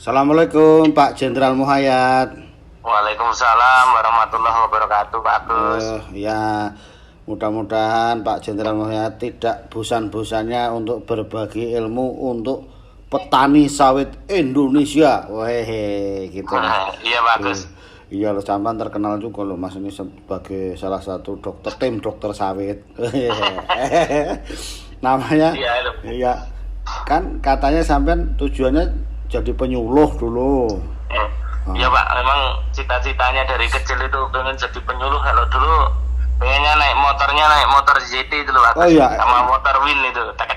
Assalamualaikum Pak Jenderal Muhayyad. Waalaikumsalam warahmatullahi wabarakatuh Pak Agus. Ya, mudah-mudahan Pak Jenderal Muhayyad tidak bosan-bosannya untuk berbagi ilmu untuk petani sawit Indonesia. Weh, gitu. Iya Pak Agus. Iya, lo sampean terkenal juga lo Mas ini sebagai salah satu tim dokter sawit. Namanya. Iya. Kan katanya sampean tujuannya jadi penyuluh dulu. Iya Pak, memang cita-citanya dari kecil itu pengen jadi penyuluh. Kalau dulu pengennya naik motor JT itu loh Pak. Oh iya. Sama motor Win itu. Tak.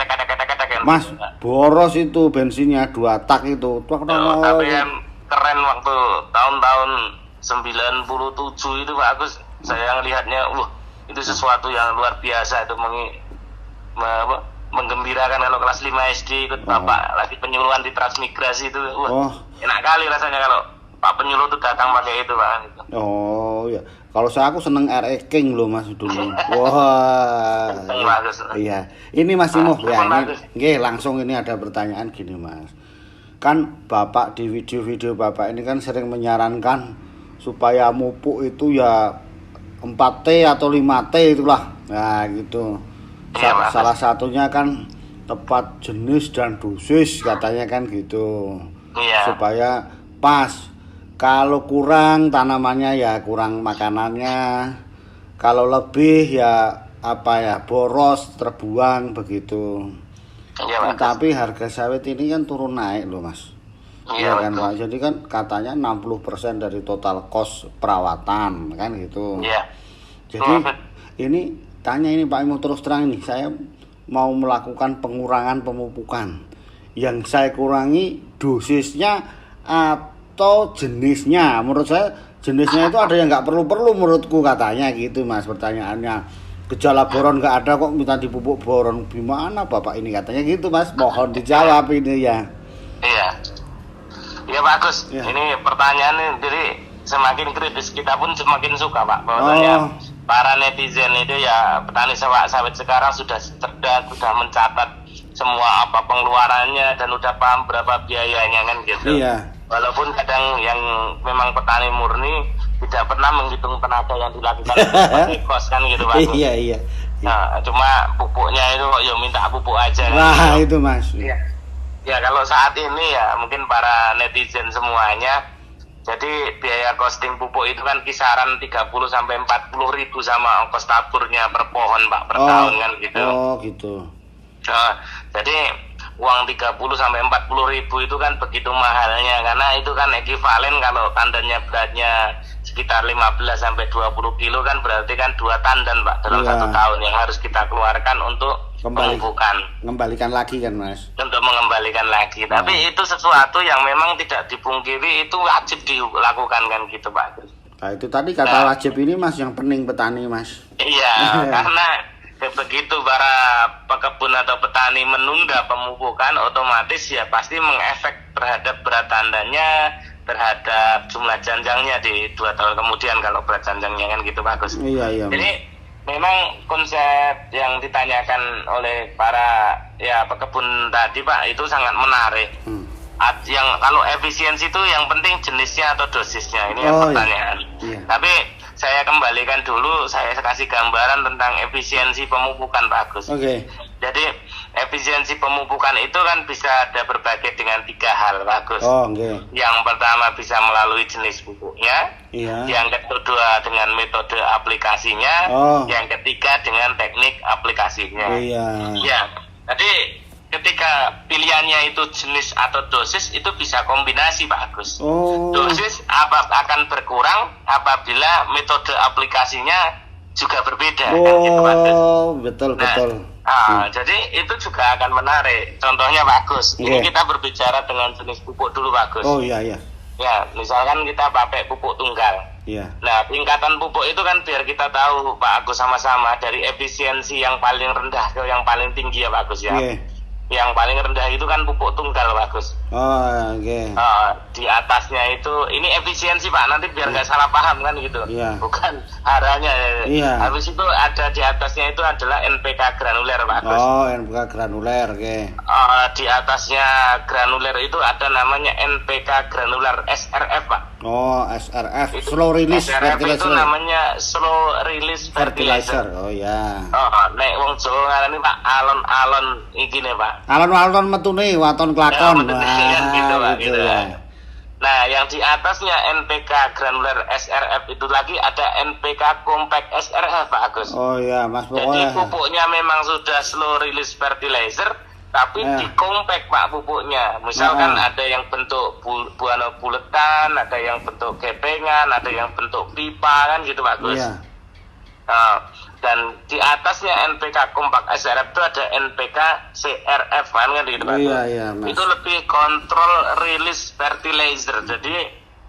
Mas, boros itu bensinnya 2 tak itu. Tapi yang keren waktu tahun-tahun 97 itu Pak Agus. Saya ngelihatnya, itu sesuatu yang luar biasa itu menggembirakan kalau kelas 5 SD ikut Bapak lagi penyuluhan di Transmigrasi itu. Enak kali rasanya kalau Pak penyuluh itu datang pakai itu Pak. Oh iya. Kalau aku seneng RE King loh Mas dulu. Wah. Iya. Ini Mas Imo ya ini langsung ini ada pertanyaan gini Mas. Kan Bapak di video-video Bapak ini kan sering menyarankan supaya mupuk itu ya 4T atau 5T itulah. Nah, gitu. Salah satunya kan tepat jenis dan dosis katanya kan gitu. Iya. Supaya pas. Kalau kurang tanamannya ya kurang makanannya. Kalau lebih ya boros terbuang begitu. Iya, tapi harga sawit ini kan turun naik loh Mas. Iya kan Pak. Jadi kan katanya 60% dari total cost perawatan kan gitu. Iya. Jadi ini tanya ini Pak Imo terus terang ini, saya mau melakukan pengurangan pemupukan. Yang saya kurangi dosisnya atau jenisnya. Menurut saya jenisnya itu ada yang nggak perlu menurutku katanya gitu Mas pertanyaannya. Gejala boron nggak ada kok minta dipupuk boron, gimana Bapak ini katanya gitu Mas. Mohon dijawab ini ya. Iya. Iya bagus. Ya. Ini pertanyaan jadi semakin kritis kita pun semakin suka Pak. Bahwasanya para netizen itu ya petani sawit sekarang sudah cerdas, sudah mencatat semua apa pengeluarannya dan udah paham berapa biayanya kan gitu. Iya. Walaupun kadang yang memang petani murni tidak pernah menghitung tenaga yang dilakukan pakai kos kan gitu Pak. Iya. Nah, cuma pupuknya itu ya minta pupuk aja kan. Nah, gitu. Itu Mas. Iya. Ya kalau saat ini ya mungkin para netizen semuanya jadi biaya costing pupuk itu kan kisaran 30 sampai 40 ribu sama ongkos taburnya per pohon Pak per tahun kan gitu. Oh gitu. Nah, jadi uang 30 sampai 40 ribu itu kan begitu mahalnya karena itu kan ekuivalen kalau tandannya beratnya sekitar 15 sampai 20 kilo kan berarti kan 2 tandan Pak dalam 1 tahun yang harus kita keluarkan untuk mengembalikan lagi kan Mas. Untuk mengembalikan lagi. Tapi itu sesuatu yang memang tidak dipungkiri itu wajib dilakukan kan gitu Pak. Nah itu tadi kata wajib ini Mas yang pening petani Mas. Iya karena begitu para pekebun atau petani menunda pemupukan otomatis ya pasti mengefek terhadap berat tandannya, terhadap jumlah janjangnya di 2 tahun kemudian kalau berat janjangnya kan gitu bagus. Iya. Jadi memang konsep yang ditanyakan oleh para pekebun tadi Pak itu sangat menarik. Yang kalau efisiensi itu yang penting jenisnya atau dosisnya ini yang pertanyaan. Iya. Tapi saya kembalikan dulu, saya kasih gambaran tentang efisiensi pemupukan Pak Agus. Jadi efisiensi pemupukan itu kan bisa ada berbagai dengan 3 hal Pak Agus. Yang pertama bisa melalui jenis pupuknya, yang kedua dengan metode aplikasinya, yang ketiga dengan teknik aplikasinya. Ya, jadi ketika pilihannya itu jenis atau dosis itu bisa kombinasi Pak Agus. Dosis akan berkurang apabila metode aplikasinya juga berbeda kan gitu Pak Agus. Betul. Jadi itu juga akan menarik. Contohnya Pak Agus, ini kita berbicara dengan jenis pupuk dulu Pak Agus. Iya. Ya, misalkan kita pakai pupuk tunggal. Iya. Nah, tingkatan pupuk itu kan biar kita tahu Pak Agus sama-sama dari efisiensi yang paling rendah ke yang paling tinggi ya Pak Agus ya. yang paling rendah itu kan pupuk tunggal Pak Gus. Oh, oke. Di atasnya itu ini efisiensi Pak, nanti biar nggak salah paham kan gitu. Bukan haranya. Habis itu ada di atasnya itu adalah NPK granuler Pak Gus. Oh, NPK granuler, oke. Di atasnya granuler itu ada namanya NPK granular SRF Pak. Oh, SRF, slow release SRF fertilizer. Itu namanya slow release fertilizer. Oh ya. Nek wong Jawa ngarani Pak alon-alon iki nih Pak. Alon-alon metune waton klakon. Gitu ya. Nah, yang di atasnya NPK granuler SRF itu lagi ada NPK compact SRF Pak Agus. Oh iya, Mas pokoknya. Jadi pupuknya memang sudah slow release fertilizer, tapi di compact Pak pupuknya. Misalkan ada yang bentuk buana buletan, ada yang bentuk gepengan, ada yang bentuk pipa kan gitu Pak Agus. Dan di atasnya NPK Kompak SRF itu ada NPK CRF kan gitu Pak. Itu lebih kontrol release fertilizer. Jadi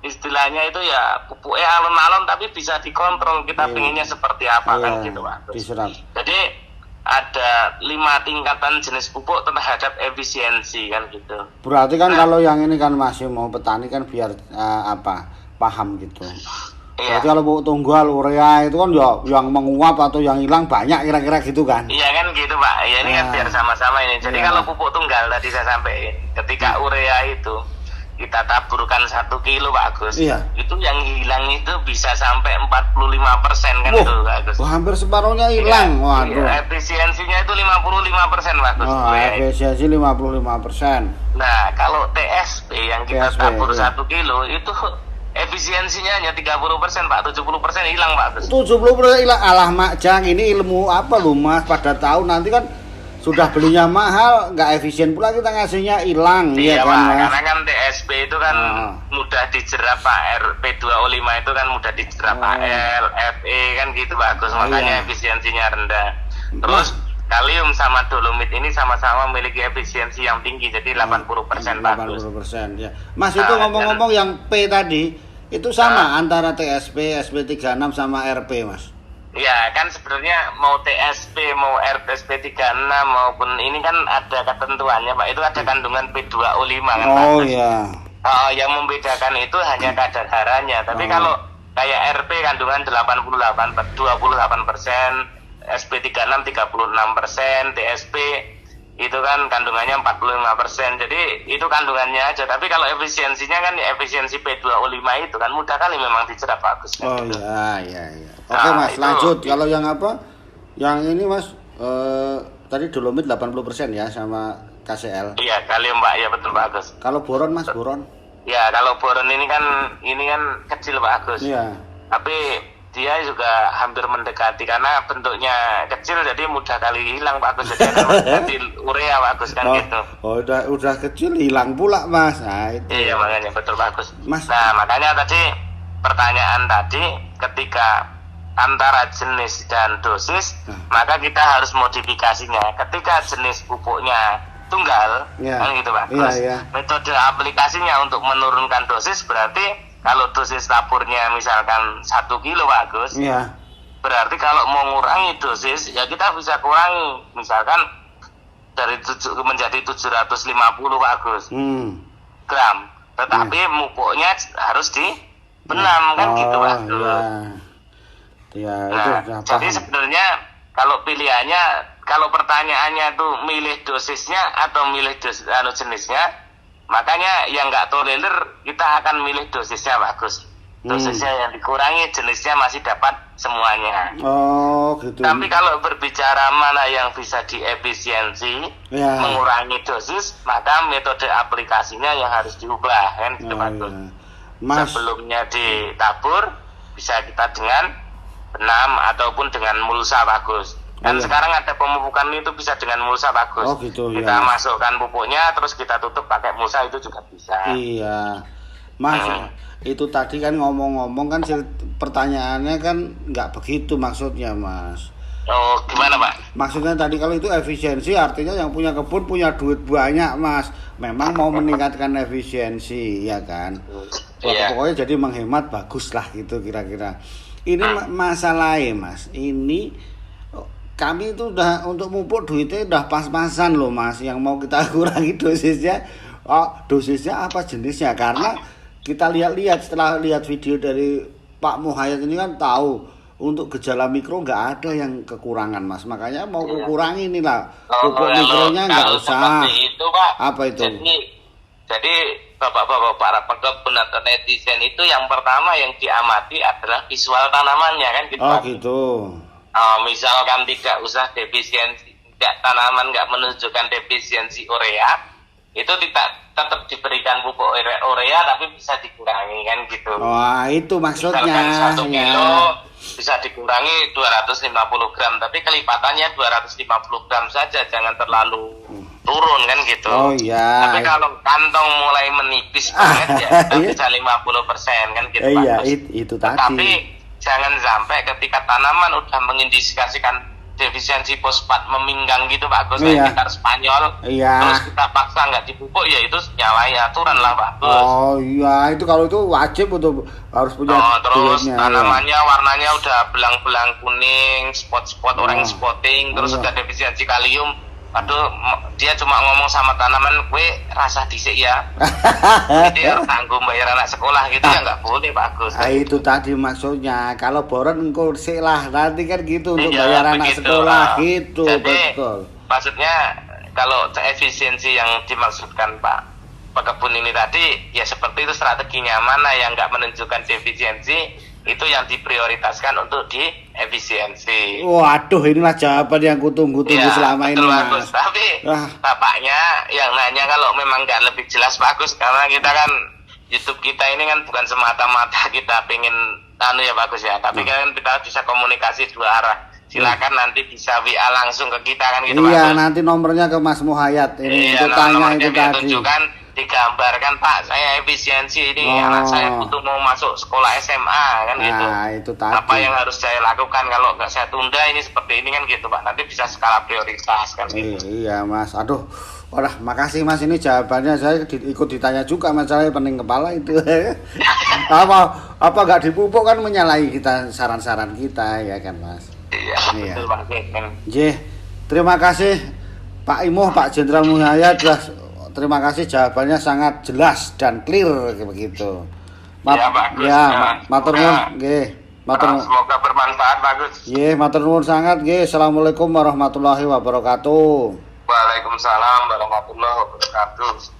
istilahnya itu ya pupuknya alon-alon tapi bisa dikontrol kita pengennya seperti apa kan gitu Pak. Jadi ada 5 tingkatan jenis pupuk terhadap efisiensi kan gitu. Berarti kan kalau yang ini kan masih mau petani kan biar paham gitu. Berarti kalau pupuk tunggal urea itu kan ya yang menguap atau yang hilang banyak kira-kira gitu kan? Iya kan gitu Pak. Ya ini kan biar sama-sama ini. Jadi kalau pupuk tunggal tadi saya sampaikan, ketika urea itu kita taburkan 1 kilo Pak Agus. Itu yang hilang itu bisa sampai 45% kan itu Pak Agus. Hampir separuhnya hilang. Waduh. Efisiensinya itu 55% Pak Agus. Efisiensi 55%. Nah, kalau TSP yang kita tabur 1 kilo itu efisiensinya hanya 30% Pak, 70% hilang Pak. 70% hilang. Alah Mak Jang, ini ilmu apa lu Mas? Pada tahu nanti kan sudah belinya mahal, nggak efisien pula kita ngasihnya hilang. Iya kan, Pak, karena kan TSP itu kan mudah dijerap Pak, P2O5 itu kan mudah dijerap Pak, FE kan gitu bagus, makanya efisiensinya rendah. Terus kalium sama dolomit ini sama-sama memiliki efisiensi yang tinggi, jadi 80% bagus. 80% ya. Mas itu ngomong-ngomong yang P tadi, itu sama antara TSP, SP36 sama RP Mas? Ya kan sebenarnya mau TSP, mau SP36 maupun ini kan ada ketentuannya Pak, itu ada kandungan P2O5 kan Pak? Oh iya. Yang membedakan itu hanya kadar haranya, tapi kalau kayak RP kandungan 28%, SP36 36%, TSP itu kan kandungannya 45%. Jadi itu kandungannya aja. Tapi kalau efisiensinya kan efisiensi P2O5 itu kan mudah kali memang dicerap bagus. Oh gitu. Iya. Oke Mas, lanjut. Kalau yang apa? Yang ini Mas, tadi dolomit 80% ya sama KCL. Iya, kalium Pak. Ya betul Pak Agus. Kalau boron Mas, boron? Ya, kalau boron ini kan kecil Pak Agus. Iya. Tapi dia juga hampir mendekati karena bentuknya kecil jadi mudah kali hilang Pak Agus, jadi mendekati urea Pak Agus kan gitu. Oh udah kecil hilang pula Mas. Nah, itu. Iya makanya betul Pak Agus. Nah makanya tadi pertanyaan tadi ketika antara jenis dan dosis maka kita harus modifikasinya. Ketika jenis pupuknya tunggal kan gitu Pak Agus. Metode aplikasinya untuk menurunkan dosis berarti kalau dosis taburnya misalkan 1 kilo Pak Agus, berarti kalau mau ngurangi dosis ya kita bisa kurangi misalkan dari menjadi 750 Pak Agus gram, tetapi pupuknya harus dibenam kan gitu Pak Agus. Jadi sebenarnya kalau pilihannya, kalau pertanyaannya tuh milih dosisnya atau milih jenisnya, makanya yang nggak tolerir kita akan milih dosisnya bagus. Dosisnya yang dikurangi, jenisnya masih dapat semuanya. Oh gitu. Tapi kalau berbicara mana yang bisa diefisiensi, mengurangi dosis, maka metode aplikasinya yang harus diubah kan gitu bagus. Mas, sebelumnya ditabur bisa kita dengan benam ataupun dengan mulsa bagus. Kan sekarang ada pemupukan itu bisa dengan mulsa bagus. Oh gitu, kita masukkan pupuknya terus kita tutup pakai mulsa itu juga bisa. Iya. Mas, itu tadi kan ngomong-ngomong kan pertanyaannya kan nggak begitu maksudnya Mas. Oh gimana Pak? Maksudnya tadi kalau itu efisiensi artinya yang punya kebun punya duit banyak Mas. Memang mau meningkatkan efisiensi ya kan. Pokoknya jadi menghemat bagus lah gitu kira-kira. Ini masalahnya Mas. Ini kami itu udah untuk pupuk duitnya udah pas-pasan loh Mas, yang mau kita kurangi dosisnya. Oh, dosisnya apa jenisnya? Karena kita lihat-lihat setelah lihat video dari Pak Muhayat ini kan tahu untuk gejala mikro nggak ada yang kekurangan Mas. Makanya mau kurangi inilah pupuk mikronya nggak usah. Itu Pak. Apa itu? Jadi bapak-bapak para pekebun atau netizen itu yang pertama yang diamati adalah visual tanamannya kan gitu. Oh Pak. gitu. Misalkan tidak usah defisiensi, tanaman nggak menunjukkan defisiensi urea. Itu tetap diberikan pupuk urea tapi bisa dikurangi kan gitu. Wah, itu maksudnya. Misalkan 1 kilo bisa dikurangi 250 gram, tapi kelipatannya 250 gram saja, jangan terlalu turun kan gitu. Oh iya. Tapi kalau kantong mulai menipis banget ya bisa 50% kan gitu. Iya, itu tadi. Tapi jangan sampai ketika tanaman udah mengindikasikan defisiensi fosfat meminggang gitu Pak Gus, sekitar Spanyol, terus kita paksa nggak dipupuk, ya itu nyalahi aturan lah Pak Gus. Oh iya, itu kalau itu wajib untuk harus punya terus tanamannya warnanya udah belang-belang kuning, spot-spot orange spotting, terus sudah defisiensi kalium. Aduh, dia cuma ngomong sama tanaman, gue rasa dhisik ya. Jadi tanggung bayar anak sekolah gitu ya nggak boleh bagus. Itu tadi maksudnya, kalau boron engko sik lah, nanti kan gitu untuk bayar anak sekolah gitu. Jadi, betul. Maksudnya kalau efisiensi yang dimaksudkan Pak pekebun ini tadi, ya seperti itu strateginya, mana yang nggak menunjukkan defisiensi, itu yang diprioritaskan untuk di efisiensi. Waduh, inilah jawaban yang kutunggu-tunggu selama ini Mas. Tapi bapaknya yang nanya kalau memang nggak lebih jelas bagus, karena kita kan YouTube kita ini kan bukan semata-mata kita pengen ya bagus ya, tapi kan kita bisa komunikasi dua arah. Silakan nanti bisa WA langsung ke kita kan gitu. Iya, bagus. Nanti nomornya ke Mas Muhayat ini untuk tanya itu tadi. Tunjukkan, digambarkan Pak, saya efisiensi ini, anak saya butuh mau masuk sekolah SMA kan gitu. Itu tadi. Apa yang harus saya lakukan kalau nggak saya tunda ini seperti ini kan gitu Pak. Nanti bisa skala prioritas kan gitu. Iya Mas, aduh, makasih Mas, ini jawabannya saya ikut ditanya juga Mas, saya pening kepala itu. apa nggak dipupuk kan menyalahi kita, saran-saran kita ya kan Mas. Iya. Betul Pak. Terima kasih Pak Imoh, Pak Jenderal Muhayat. Terima kasih, jawabannya sangat jelas dan clear begitu. Bagus. Matur nuwun nggih. Semoga bermanfaat bagus. Nggih, matur nuwun sangat nggih. Assalamualaikum warahmatullahi wabarakatuh. Waalaikumsalam warahmatullahi wabarakatuh.